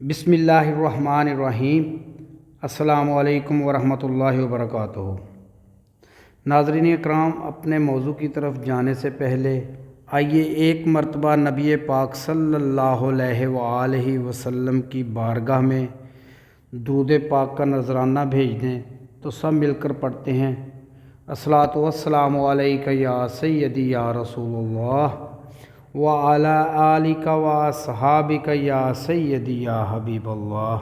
بسم اللہ الرحمن الرحیم۔ السلام علیکم ورحمۃ اللہ وبرکاتہ۔ ناظرین اکرام، اپنے موضوع کی طرف جانے سے پہلے آئیے ایک مرتبہ نبی پاک صلی اللہ علیہ وآلہ وسلم کی بارگاہ میں درود پاک کا نذرانہ بھیج دیں تو سب مل کر پڑھتے ہیں۔ الصلاۃ والسلام علیک یا سیدی یا رسول اللہ وعلی آلک واصحابک یا سیدی یا حبیب اللہ۔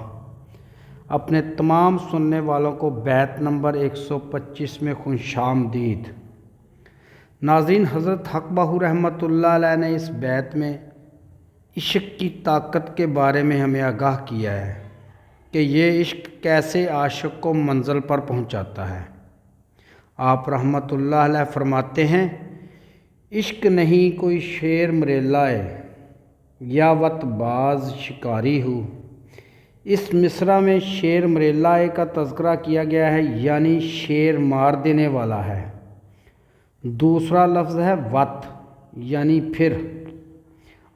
اپنے تمام سننے والوں کو بیت نمبر 125 میں خوش آمدید۔ ناظرین، حضرت حق بہو رحمۃ اللہ علیہ نے اس بیت میں عشق کی طاقت کے بارے میں ہمیں آگاہ کیا ہے کہ یہ عشق کیسے عاشق کو منزل پر پہنچاتا ہے۔ آپ رحمۃ اللہ علیہ فرماتے ہیں، عشق نہیں کوئی شیر مریلا ہے یا وت باز شکاری ہو۔ اس مصرع میں شیر مریلا کا تذکرہ کیا گیا ہے، یعنی شیر مار دینے والا ہے۔ دوسرا لفظ ہے وت، یعنی پھر۔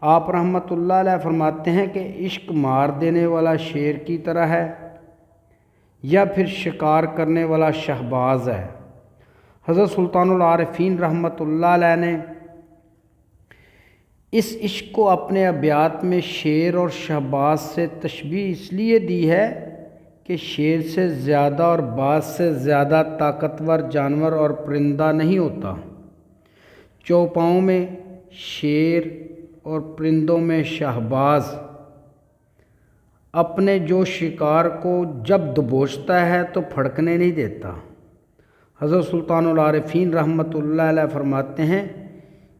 آپ رحمۃ اللہ علیہ فرماتے ہیں کہ عشق مار دینے والا شیر کی طرح ہے یا پھر شکار کرنے والا شہباز ہے۔ حضرت سلطان العارفین رحمۃ اللہ علیہ نے اس عشق کو اپنے ابیات میں شیر اور شہباز سے تشبیہ اس لیے دی ہے کہ شیر سے زیادہ اور باز سے زیادہ طاقتور جانور اور پرندہ نہیں ہوتا۔ چوپاؤں میں شیر اور پرندوں میں شہباز اپنے جو شکار کو جب دبوچتا ہے تو پھڑکنے نہیں دیتا۔ حضرت سلطان العارفین رحمۃ اللہ علیہ فرماتے ہیں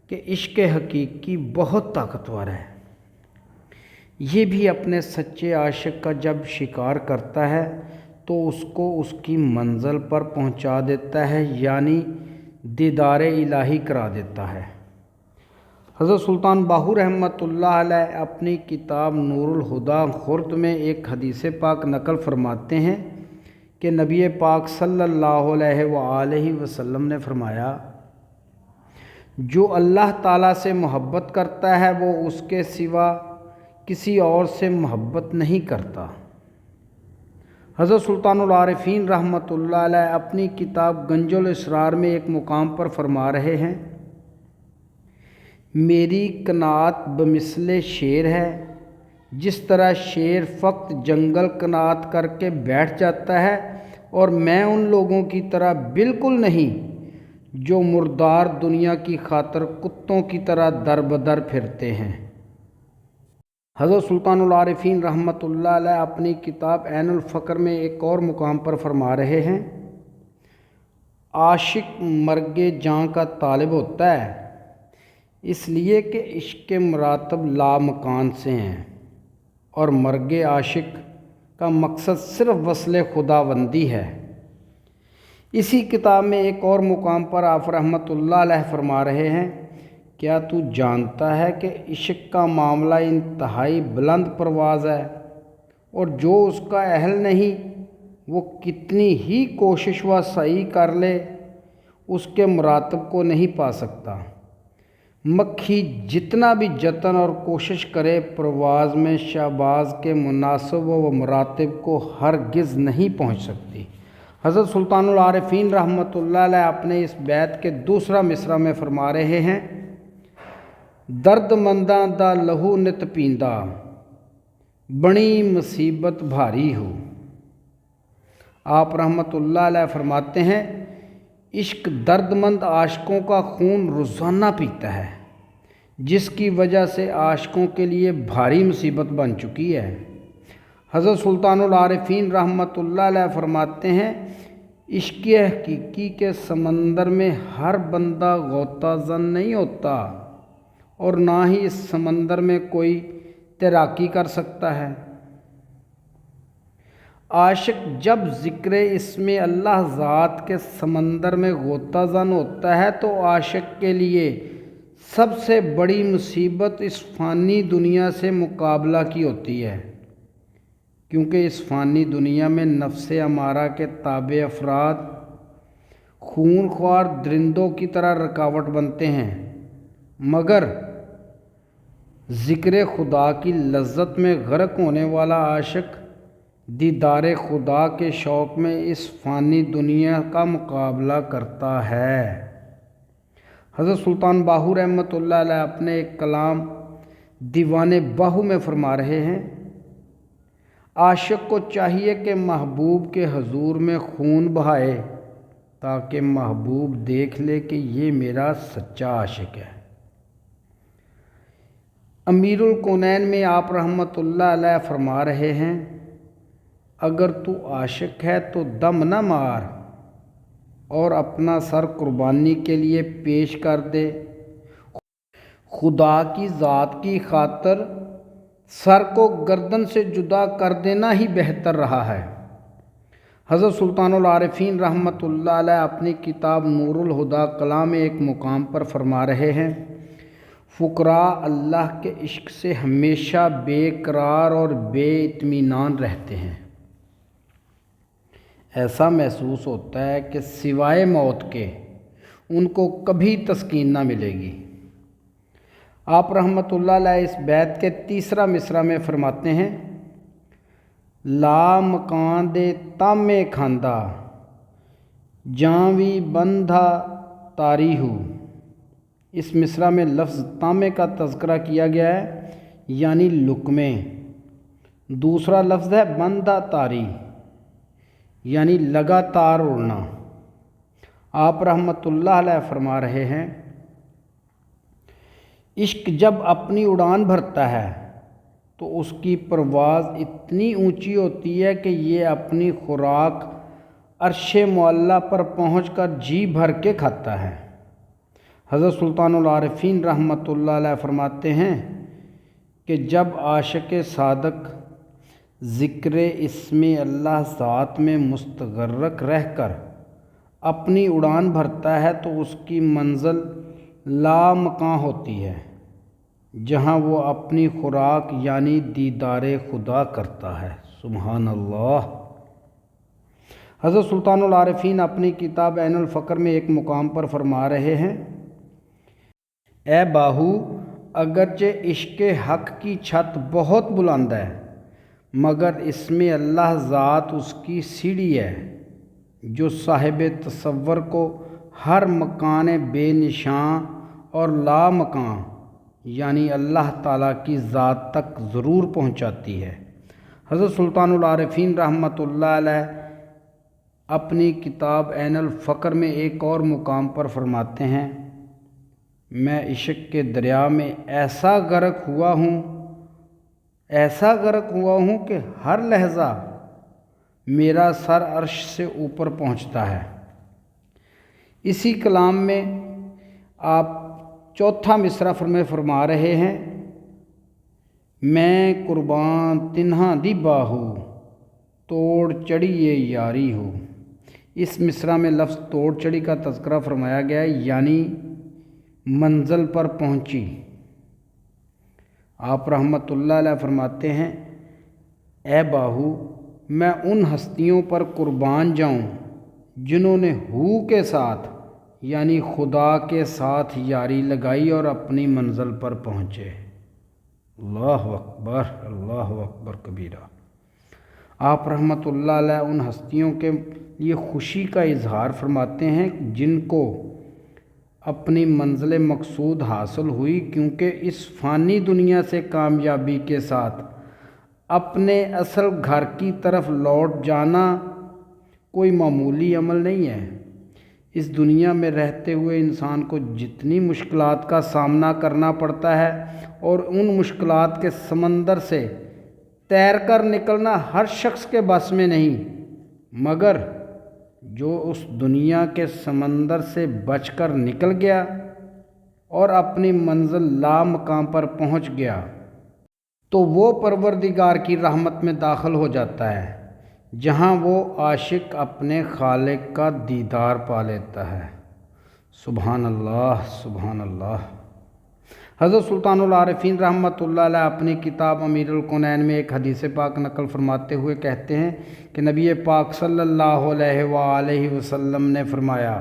کہ عشق حقیقی بہت طاقتور ہے۔ یہ بھی اپنے سچے عاشق کا جب شکار کرتا ہے تو اس کو اس کی منزل پر پہنچا دیتا ہے، یعنی دیدار الہی کرا دیتا ہے۔ حضرت سلطان باہو رحمۃ اللہ علیہ اپنی کتاب نور الہدیٰ خرد میں ایک حدیث پاک نقل فرماتے ہیں کہ نبی پاک صلی اللہ علیہ وآلہ وسلم نے فرمایا، جو اللہ تعالیٰ سے محبت کرتا ہے وہ اس کے سوا کسی اور سے محبت نہیں کرتا۔ حضرت سلطان العارفین رحمۃ اللہ علیہ اپنی کتاب گنج الاسرار میں ایک مقام پر فرما رہے ہیں، میری قناعت بمثل شیر ہے، جس طرح شیر فقط جنگل قناعت کر کے بیٹھ جاتا ہے، اور میں ان لوگوں کی طرح بالکل نہیں جو مردار دنیا کی خاطر کتوں کی طرح در بدر پھرتے ہیں۔ حضرت سلطان العارفین رحمۃ اللہ علیہ اپنی کتاب عین الفقر میں ایک اور مقام پر فرما رہے ہیں، عاشق مرگ جاں کا طالب ہوتا ہے، اس لیے کہ عشق کے مراتب لامکان سے ہیں، اور مرگ عاشق کا مقصد صرف وصل خداوندی ہے۔ اسی کتاب میں ایک اور مقام پر آپ رحمۃ اللہ علیہ فرما رہے ہیں، کیا تو جانتا ہے کہ عشق کا معاملہ انتہائی بلند پرواز ہے، اور جو اس کا اہل نہیں وہ کتنی ہی کوشش و سعی کر لے اس کے مراتب کو نہیں پا سکتا۔ مکھی جتنا بھی جتن اور کوشش کرے پرواز میں شہباز کے مناسب و مراتب کو ہرگز نہیں پہنچ سکتی۔ حضرت سلطان العارفین رحمۃ اللہ علیہ اپنے اس بیت کے دوسرا مصرع میں فرما رہے ہیں، درد منداں دا لہو نت پیندا، بڑی مصیبت بھاری ہو۔ آپ رحمۃ اللہ علیہ فرماتے ہیں، عشق درد مند عاشقوں کا خون روزانہ پیتا ہے، جس کی وجہ سے عاشقوں کے لیے بھاری مصیبت بن چکی ہے۔ حضرت سلطان العارفین رحمۃ اللہ علیہ فرماتے ہیں، عشق حقیقی کے سمندر میں ہر بندہ غوطہ زن نہیں ہوتا، اور نہ ہی اس سمندر میں کوئی تیراکی کر سکتا ہے۔ عاشق جب ذکر اسم اللہ ذات کے سمندر میں غوطہ زن ہوتا ہے تو عاشق کے لیے سب سے بڑی مصیبت اس فانی دنیا سے مقابلہ کی ہوتی ہے، کیونکہ اس فانی دنیا میں نفس امارہ کے تابع افراد خون خوار درندوں کی طرح رکاوٹ بنتے ہیں، مگر ذکر خدا کی لذت میں غرق ہونے والا عاشق دیدار خدا کے شوق میں اس فانی دنیا کا مقابلہ کرتا ہے۔ حضرت سلطان باہو رحمۃ اللہ علیہ اپنے ایک کلام دیوان باہو میں فرما رہے ہیں، عاشق کو چاہیے کہ محبوب کے حضور میں خون بہائے تاکہ محبوب دیکھ لے کہ یہ میرا سچا عاشق ہے۔ امیر الکونین میں آپ رحمۃ اللہ علیہ فرما رہے ہیں، اگر تو عاشق ہے تو دم نہ مار اور اپنا سر قربانی کے لیے پیش کر دے، خدا کی ذات کی خاطر سر کو گردن سے جدا کر دینا ہی بہتر رہا ہے۔ حضرت سلطان العارفین رحمۃ اللہ علیہ اپنی کتاب نور الہدیٰ کلام میں ایک مقام پر فرما رہے ہیں، فقراء اللہ کے عشق سے ہمیشہ بے قرار اور بے اطمینان رہتے ہیں۔ ایسا محسوس ہوتا ہے کہ سوائے موت کے ان کو کبھی تسکین نہ ملے گی۔ آپ رحمۃ اللہ علیہ اس بیت کے تیسرا مصرع میں فرماتے ہیں، لا مکان دے تامے کھاندا جاں وی بندھا تاری ہو۔ اس مصرع میں لفظ تامے کا تذکرہ کیا گیا ہے، یعنی لقمے۔ دوسرا لفظ ہے بندھا تاری، یعنی لگاتار اڑنا۔ آپ رحمۃ اللہ علیہ فرما رہے ہیں، عشق جب اپنی اڑان بھرتا ہے تو اس کی پرواز اتنی اونچی ہوتی ہے کہ یہ اپنی خوراک عرش معلیٰ پر پہنچ کر جی بھر کے کھاتا ہے۔ حضرت سلطان العارفین رحمۃ اللہ علیہ فرماتے ہیں کہ جب عاشق صادق ذکر اسم اللہ ذات میں مستغرق رہ کر اپنی اڑان بھرتا ہے تو اس کی منزل لامکاں ہوتی ہے، جہاں وہ اپنی خوراک یعنی دیدار خدا کرتا ہے۔ سبحان اللہ۔ حضرت سلطان العارفین اپنی کتاب عین الفقر میں ایک مقام پر فرما رہے ہیں، اے باہو، اگرچہ عشق حق کی چھت بہت بلند ہے مگر اسم اللہ ذات اس کی سیڑھی ہے جو صاحب تصور کو ہر مکان بے نشاں اور لا مکان یعنی اللہ تعالیٰ کی ذات تک ضرور پہنچاتی ہے۔ حضرت سلطان العارفین رحمۃ اللہ علیہ اپنی کتاب عین الفقر میں ایک اور مقام پر فرماتے ہیں، میں عشق کے دریا میں ایسا غرق ہوا ہوں کہ ہر لحظہ میرا سر عرش سے اوپر پہنچتا ہے۔ اسی کلام میں آپ چوتھا مصرع میں فرما رہے ہیں، میں قربان تنہا دی باہو توڑ چڑھیے یاری ہو۔ اس مصرع میں لفظ توڑ چڑھی کا تذکرہ فرمایا گیا ہے، یعنی منزل پر پہنچی۔ آپ رحمۃ اللہ علیہ فرماتے ہیں، اے باہو، میں ان ہستیوں پر قربان جاؤں جنہوں نے ہو کے ساتھ یعنی خدا کے ساتھ یاری لگائی اور اپنی منزل پر پہنچے۔ اللہ اکبر، اللہ اکبر کبیرہ۔ آپ رحمۃ اللہ علیہ ان ہستیوں کے لیے خوشی کا اظہار فرماتے ہیں جن کو اپنی منزل مقصود حاصل ہوئی، کیونکہ اس فانی دنیا سے کامیابی کے ساتھ اپنے اصل گھر کی طرف لوٹ جانا کوئی معمولی عمل نہیں ہے۔ اس دنیا میں رہتے ہوئے انسان کو جتنی مشکلات کا سامنا کرنا پڑتا ہے اور ان مشکلات کے سمندر سے تیر کر نکلنا ہر شخص کے بس میں نہیں، مگر جو اس دنیا کے سمندر سے بچ کر نکل گیا اور اپنی منزل لامکان پر پہنچ گیا تو وہ پروردگار کی رحمت میں داخل ہو جاتا ہے، جہاں وہ عاشق اپنے خالق کا دیدار پا لیتا ہے۔ سبحان اللہ، سبحان اللہ۔ حضرت سلطان العارفین رحمۃ اللہ علیہ اپنی کتاب امیر الکونین میں ایک حدیث پاک نقل فرماتے ہوئے کہتے ہیں کہ نبی پاک صلی اللہ علیہ وآلہ وسلم نے فرمایا،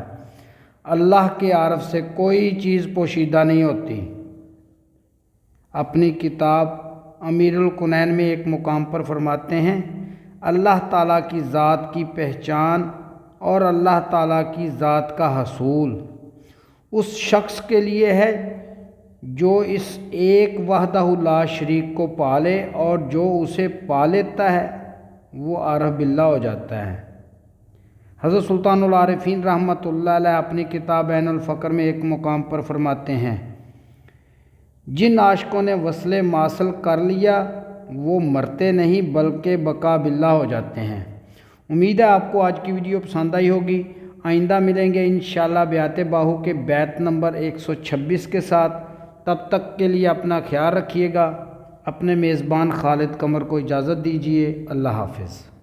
اللہ کے عرش سے کوئی چیز پوشیدہ نہیں ہوتی۔ اپنی کتاب امیر الکنین میں ایک مقام پر فرماتے ہیں، اللہ تعالیٰ کی ذات کی پہچان اور اللہ تعالیٰ کی ذات کا حصول اس شخص کے لیے ہے جو اس ایک وحدہ لا شریک کو پالے، اور جو اسے پا لیتا ہے وہ عارف باللہ ہو جاتا ہے۔ حضرت سلطان العارفین رحمۃ اللہ علیہ اپنی کتاب عین الفقر میں ایک مقام پر فرماتے ہیں، جن عاشقوں نے وصل ماصل کر لیا وہ مرتے نہیں بلکہ بقا باللہ ہو جاتے ہیں۔ امید ہے آپ کو آج کی ویڈیو پسند آئی ہوگی۔ آئندہ ملیں گے انشاءاللہ بیعت باہو کے بیت نمبر 126 کے ساتھ۔ تب تک کے لیے اپنا خیال رکھیے گا۔ اپنے میزبان خالد قمر کو اجازت دیجیے۔ اللہ حافظ۔